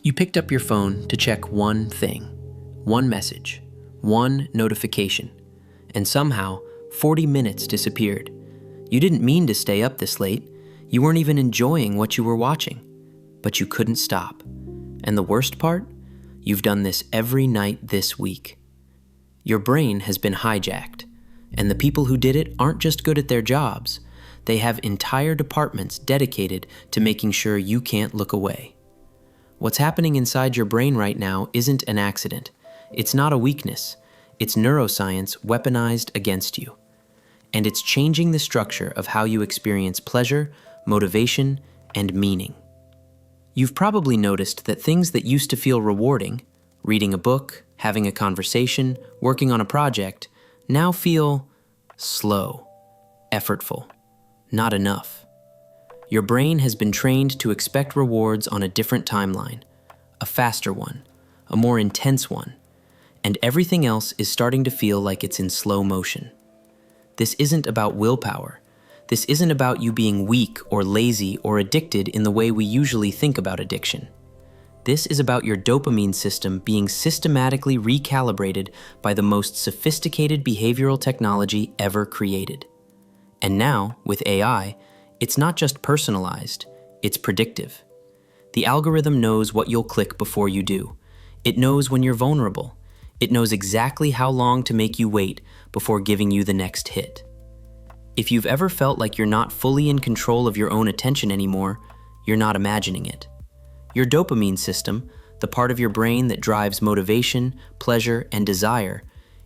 You picked up your phone to check one thing, one message, one notification, and somehow 40 minutes disappeared. You didn't mean to stay up this late. You weren't even enjoying what you were watching, but you couldn't stop. And the worst part? You've done this every night this week. Your brain has been hijacked, and the people who did it aren't just good at their jobs. They have entire departments dedicated to making sure you can't look away. What's happening inside your brain right now isn't an accident. It's not a weakness. It's neuroscience weaponized against you. And it's changing the structure of how you experience pleasure, motivation, and meaning. You've probably noticed that things that used to feel rewarding, reading a book, having a conversation, working on a project, now feel slow, effortful, not enough. Your brain has been trained to expect rewards on a different timeline, a faster one, a more intense one, and everything else is starting to feel like it's in slow motion. This isn't about willpower. This isn't about you being weak or lazy or addicted in the way we usually think about addiction. This is about your dopamine system being systematically recalibrated by the most sophisticated behavioral technology ever created. And now, with AI, it's not just personalized, it's predictive. The algorithm knows what you'll click before you do. It knows when you're vulnerable. It knows exactly how long to make you wait before giving you the next hit. If you've ever felt like you're not fully in control of your own attention anymore, you're not imagining it. Your dopamine system, the part of your brain that drives motivation, pleasure, and desire,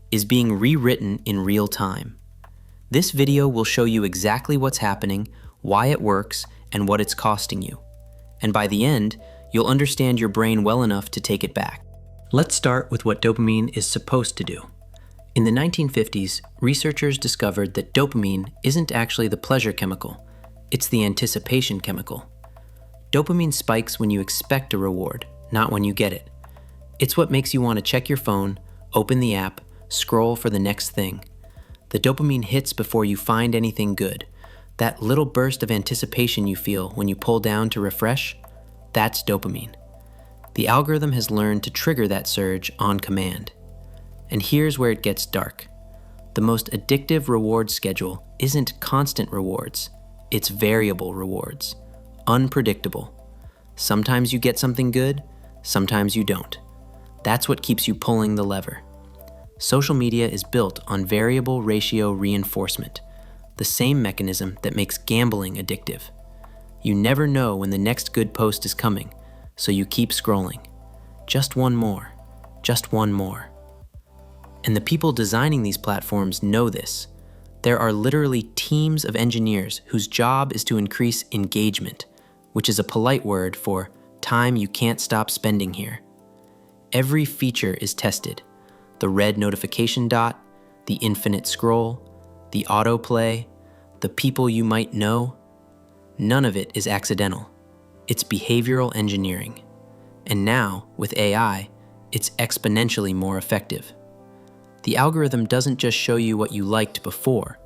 is being rewritten in real time. This video will show you exactly what's happening, why it works, and what it's costing you. And by the end, you'll understand your brain well enough to take it back. Let's start with what dopamine is supposed to do. In the 1950s, researchers discovered that dopamine isn't actually the pleasure chemical, it's the anticipation chemical. Dopamine spikes when you expect a reward, not when you get it. It's what makes you want to check your phone, open the app, scroll for the next thing. The dopamine hits before you find anything good. That little burst of anticipation you feel when you pull down to refresh, that's dopamine. The algorithm has learned to trigger that surge on command. And here's where it gets dark. The most addictive reward schedule isn't constant rewards, it's variable rewards. Unpredictable. Sometimes you get something good, sometimes you don't. That's what keeps you pulling the lever. Social media is built on variable ratio reinforcement, the same mechanism that makes gambling addictive. You never know when the next good post is coming, so you keep scrolling. Just one more, just one more. And the people designing these platforms know this. There are literally teams of engineers whose job is to increase engagement, which is a polite word for time you can't stop spending here. Every feature is tested. The red notification dot, the infinite scroll, the autoplay, the people you might know. None of it is accidental. It's behavioral engineering. And now, with AI, it's exponentially more effective. The algorithm doesn't just show you what you liked before.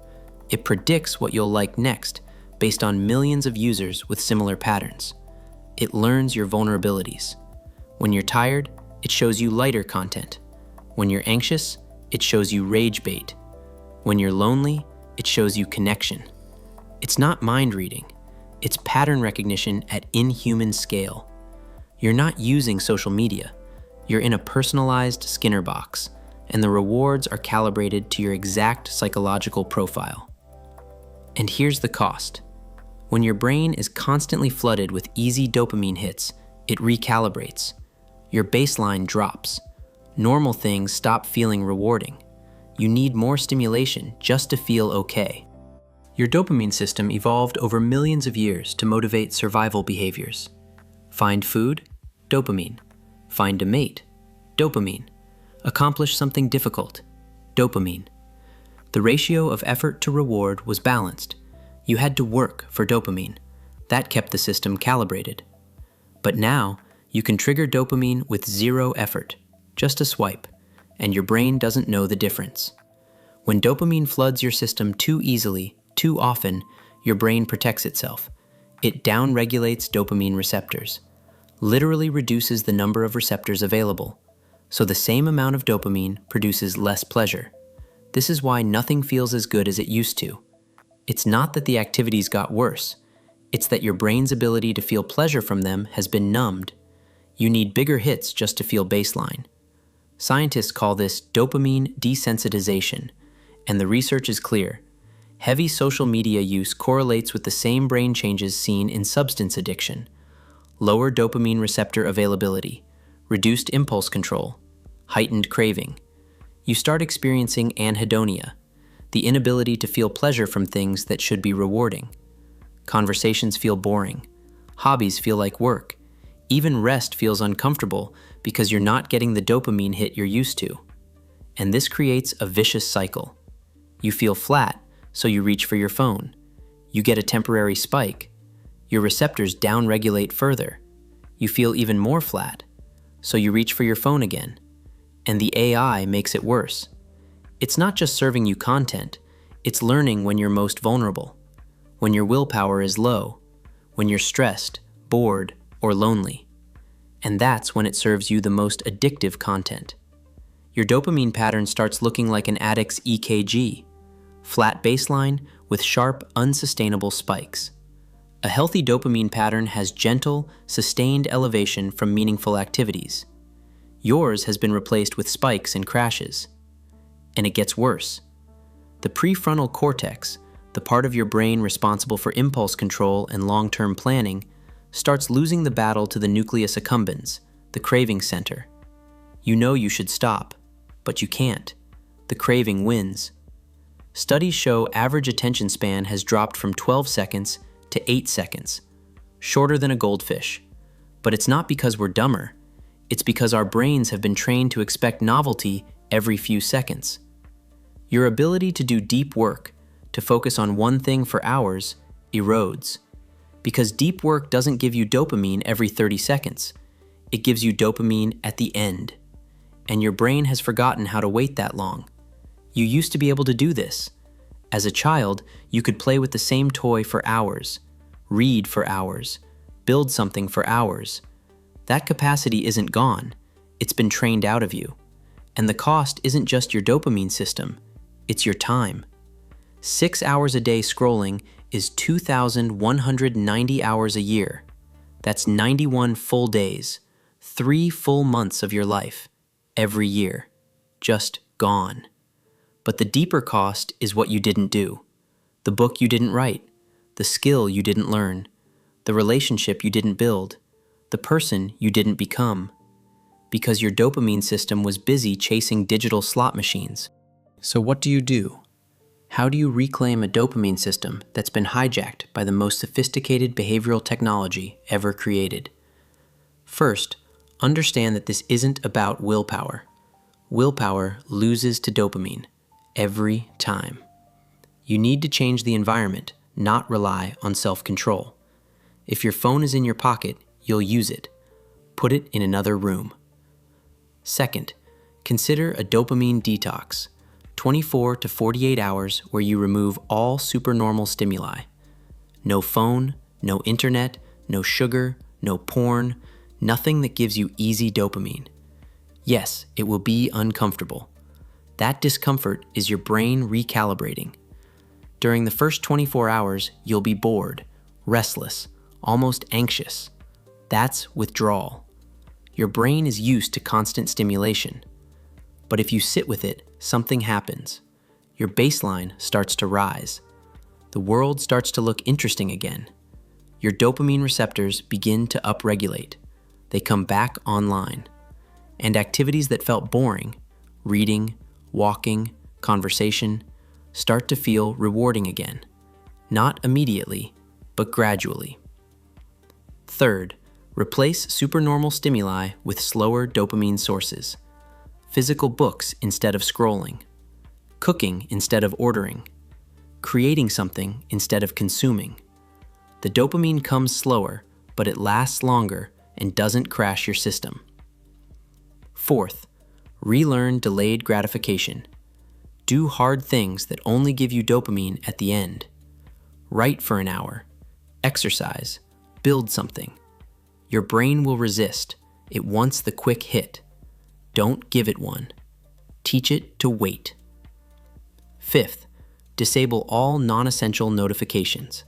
It predicts what you'll like next based on millions of users with similar patterns. It learns your vulnerabilities. When you're tired, it shows you lighter content. When you're anxious, it shows you rage bait. When you're lonely, it shows you connection. It's not mind reading. It's pattern recognition at inhuman scale. You're not using social media. You're in a personalized Skinner box, and the rewards are calibrated to your exact psychological profile. And here's the cost. When your brain is constantly flooded with easy dopamine hits, it recalibrates. Your baseline drops. Normal things stop feeling rewarding. You need more stimulation just to feel okay. Your dopamine system evolved over millions of years to motivate survival behaviors. Find food? Dopamine. Find a mate? Dopamine. Accomplish something difficult? Dopamine. The ratio of effort to reward was balanced. You had to work for dopamine. That kept the system calibrated. But now, you can trigger dopamine with zero effort, just a swipe, and your brain doesn't know the difference. When dopamine floods your system too easily, too often, your brain protects itself. It downregulates dopamine receptors. literally reduces the number of receptors available, so the same amount of dopamine produces less pleasure. This is why nothing feels as good as it used to. It's not that the activities got worse, it's that your brain's ability to feel pleasure from them has been numbed. You need bigger hits just to feel baseline. Scientists call this dopamine desensitization, and the research is clear. Heavy social media use correlates with the same brain changes seen in substance addiction: lower dopamine receptor availability, reduced impulse control, heightened craving. You start experiencing anhedonia, the inability to feel pleasure from things that should be rewarding. Conversations feel boring. Hobbies feel like work. Even rest feels uncomfortable because you're not getting the dopamine hit you're used to. And this creates a vicious cycle. You feel flat, so you reach for your phone. You get a temporary spike. Your receptors downregulate further. You feel even more flat, so you reach for your phone again. And the AI makes it worse. It's not just serving you content, it's learning when you're most vulnerable, when your willpower is low, when you're stressed, bored, or lonely. And that's when it serves you the most addictive content. Your dopamine pattern starts looking like an addict's EKG, flat baseline with sharp, unsustainable spikes. A healthy dopamine pattern has gentle, sustained elevation from meaningful activities. Yours has been replaced with spikes and crashes. And it gets worse. The prefrontal cortex, the part of your brain responsible for impulse control and long-term planning, starts losing the battle to the nucleus accumbens, the craving center. You know you should stop, but you can't. The craving wins. Studies show average attention span has dropped from 12 seconds to 8 seconds, shorter than a goldfish. But it's not because we're dumber. It's because our brains have been trained to expect novelty every few seconds. Your ability to do deep work, to focus on one thing for hours, erodes. Because deep work doesn't give you dopamine every 30 seconds. It gives you dopamine at the end. And your brain has forgotten how to wait that long. You used to be able to do this. As a child, you could play with the same toy for hours, read for hours, build something for hours. That capacity isn't gone. It's been trained out of you. And the cost isn't just your dopamine system, it's your time. 6 hours a day scrolling is 2,190 hours a year. That's 91 full days, 3 full months of your life, every year, just gone. But the deeper cost is what you didn't do, the book you didn't write, the skill you didn't learn, the relationship you didn't build, the person you didn't become, because your dopamine system was busy chasing digital slot machines. So what do you do? How do you reclaim a dopamine system that's been hijacked by the most sophisticated behavioral technology ever created? First, understand that this isn't about willpower. Willpower loses to dopamine every time. You need to change the environment, not rely on self-control. If your phone is in your pocket, you'll use it. Put it in another room. Second, consider a dopamine detox. 24 to 48 hours where you remove all supernormal stimuli. No phone, no internet, no sugar, no porn, nothing that gives you easy dopamine. Yes, it will be uncomfortable. That discomfort is your brain recalibrating. During the first 24 hours, you'll be bored, restless, almost anxious. That's withdrawal. Your brain is used to constant stimulation. But if you sit with it, something happens. Your baseline starts to rise. The world starts to look interesting again. Your dopamine receptors begin to upregulate. They come back online. And activities that felt boring, reading, walking, conversation, start to feel rewarding again. Not immediately, but gradually. Third, replace supernormal stimuli with slower dopamine sources. Physical books instead of scrolling. Cooking instead of ordering. Creating something instead of consuming. The dopamine comes slower, but it lasts longer and doesn't crash your system. Fourth, relearn delayed gratification. Do hard things that only give you dopamine at the end. Write for an hour. Exercise. Build something. Your brain will resist. It wants the quick hit. Don't give it one. Teach it to wait. Fifth, disable all non-essential notifications.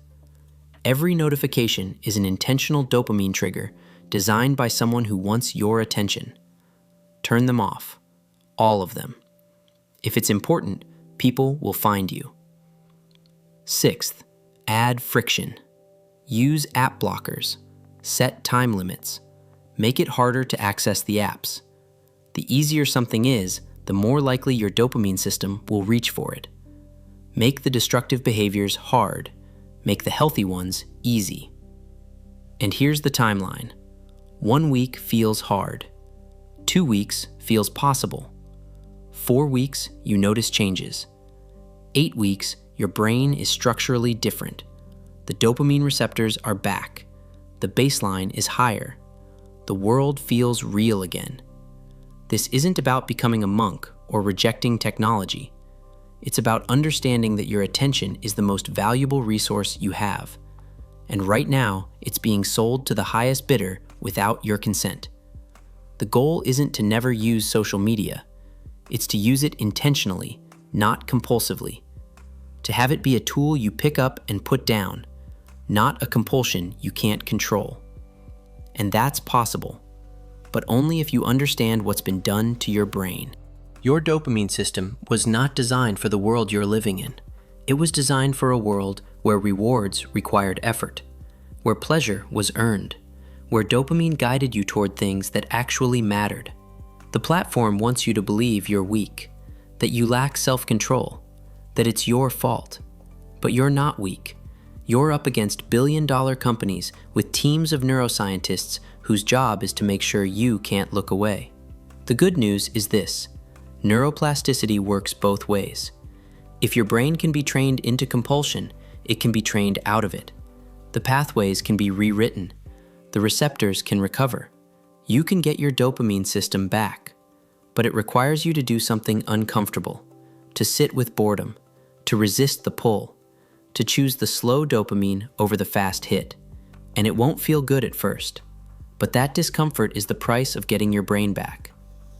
Every notification is an intentional dopamine trigger designed by someone who wants your attention. Turn them off. All of them. If it's important, people will find you. Sixth, add friction. Use app blockers. Set time limits. Make it harder to access the apps. The easier something is, the more likely your dopamine system will reach for it. Make the destructive behaviors hard. Make the healthy ones easy. And here's the timeline. 1 week feels hard. 2 weeks feels possible. 4 weeks, you notice changes. 8 weeks, your brain is structurally different. The dopamine receptors are back. The baseline is higher. The world feels real again. This isn't about becoming a monk or rejecting technology. It's about understanding that your attention is the most valuable resource you have. And right now, it's being sold to the highest bidder without your consent. The goal isn't to never use social media. It's to use it intentionally, not compulsively. To have it be a tool you pick up and put down, not a compulsion you can't control. And that's possible, but only if you understand what's been done to your brain. Your dopamine system was not designed for the world you're living in. It was designed for a world where rewards required effort, where pleasure was earned, where dopamine guided you toward things that actually mattered. The platform wants you to believe you're weak, that you lack self-control, that it's your fault. But you're not weak. You're up against billion-dollar companies with teams of neuroscientists whose job is to make sure you can't look away. The good news is this: neuroplasticity works both ways. If your brain can be trained into compulsion, it can be trained out of it. The pathways can be rewritten. The receptors can recover. You can get your dopamine system back. But it requires you to do something uncomfortable, to sit with boredom, to resist the pull, to choose the slow dopamine over the fast hit. And it won't feel good at first. But that discomfort is the price of getting your brain back.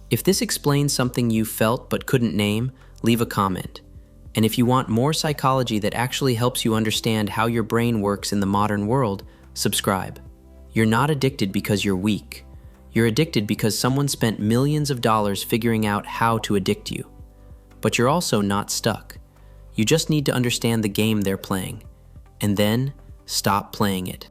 If this explains something you felt but couldn't name, leave a comment. And if you want more psychology that actually helps you understand how your brain works in the modern world, subscribe. You're not addicted because you're weak. You're addicted because someone spent millions of dollars figuring out how to addict you. But you're also not stuck. You just need to understand the game they're playing, and then stop playing it.